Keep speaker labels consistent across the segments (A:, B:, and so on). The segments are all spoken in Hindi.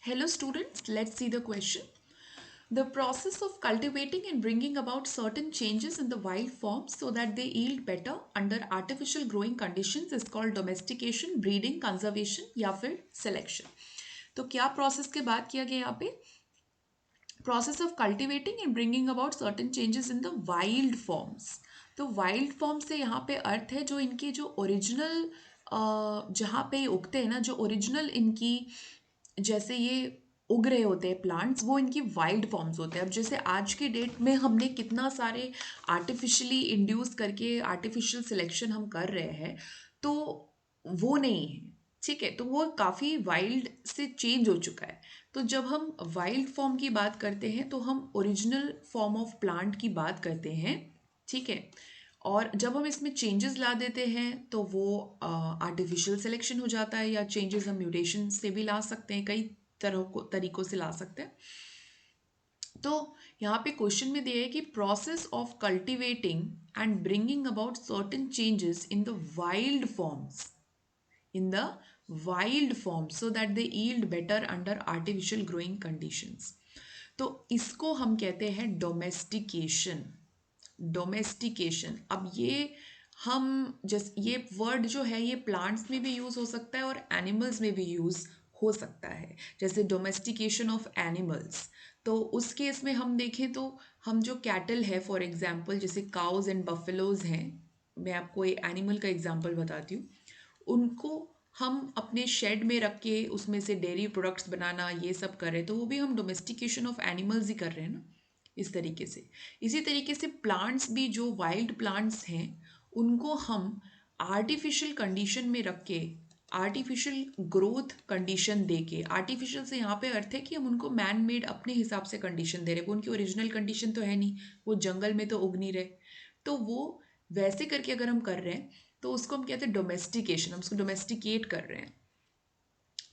A: Hello students, let's see the question. The process of cultivating and bringing about certain changes in the wild forms so that they yield better under artificial growing conditions is called domestication, breeding, conservation या फिर selection. तो क्या प्रोसेस के बात किया गया यहाँ पे? Process of cultivating and bringing about certain changes in the wild forms. तो wild forms से यहाँ पे अर्थ है जो इनकी जो ओरिजिनल जहाँ पे ये उगते हैं ना, जो ओरिजिनल इनकी जैसे ये उग रहे होते हैं प्लांट्स, वो इनकी वाइल्ड फॉर्म्स होते हैं। अब जैसे आज की डेट में हमने कितना सारे आर्टिफिशियली इंड्यूस करके आर्टिफिशियल सिलेक्शन हम कर रहे हैं, तो वो नहीं है। ठीक है, तो वो काफ़ी वाइल्ड से चेंज हो चुका है। तो जब हम वाइल्ड फॉर्म की बात करते हैं तो हम ओरिजिनल फॉर्म ऑफ प्लांट की बात करते हैं। ठीक है, और जब हम इसमें चेंजेस ला देते हैं तो वो आर्टिफिशियल सिलेक्शन हो जाता है, या चेंजेस हम म्यूटेशन से भी ला सकते हैं, कई तरीकों से ला सकते हैं। तो यहाँ पे क्वेश्चन में दिया है कि process of cultivating and bringing about certain changes in the wild forms in the wild form so that they yield better under artificial growing conditions. तो इसको हम कहते हैं डोमेस्टिकेशन। डोमेस्टिकेशन, अब ये हम जैसे ये वर्ड जो है ये प्लांट्स में भी यूज़ हो सकता है और एनिमल्स में भी यूज़ हो सकता है, जैसे डोमेस्टिकेशन ऑफ एनिमल्स। तो उस केस में हम देखें तो हम जो कैटल है फॉर एग्जांपल, जैसे काउज एंड बफेलोज हैं, मैं आपको एक एनिमल का एग्जांपल बताती हूँ। उनको हम अपने शेड में रख के उसमें से डेयरी प्रोडक्ट्स बनाना ये सब कर रहे हैं, तो वो भी हम डोमेस्टिकेशन ऑफ एनिमल्स ही कर रहे हैं ना, इस तरीके से। इसी तरीके से प्लांट्स भी, जो वाइल्ड प्लांट्स हैं, उनको हम आर्टिफिशियल कंडीशन में रख के, आर्टिफिशियल ग्रोथ कंडीशन दे के, आर्टिफिशियल से यहाँ पे अर्थ है कि हम उनको मैन मेड अपने हिसाब से कंडीशन दे रहे हैं, वो उनकी ओरिजिनल कंडीशन तो है नहीं, वो जंगल में तो उग नहीं रहे। तो वो वैसे करके अगर हम कर रहे हैं तो उसको हम कहते हैं डोमेस्टिकेशन, हम उसको डोमेस्टिकेट कर रहे हैं।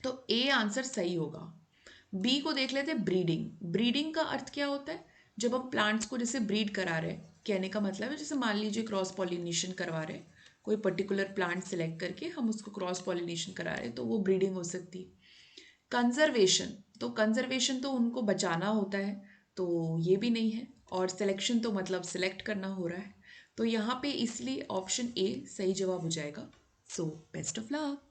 A: तो ए आंसर सही होगा। बी को देख लेते हैं, ब्रीडिंग। ब्रीडिंग का अर्थ क्या होता है? जब हम प्लांट्स को जैसे ब्रीड करा रहे हैं, कहने का मतलब है जैसे मान लीजिए क्रॉस पॉलिनेशन करवा रहे हैं, कोई पर्टिकुलर प्लांट सेलेक्ट करके हम उसको क्रॉस पॉलिनेशन करा रहे हैं, तो वो ब्रीडिंग हो सकती है। कंजर्वेशन, तो कंजर्वेशन तो उनको बचाना होता है, तो ये भी नहीं है। और सिलेक्शन तो मतलब सिलेक्ट करना हो रहा है, तो यहाँ पे इसलिए ऑप्शन ए सही जवाब हो जाएगा। So best of luck.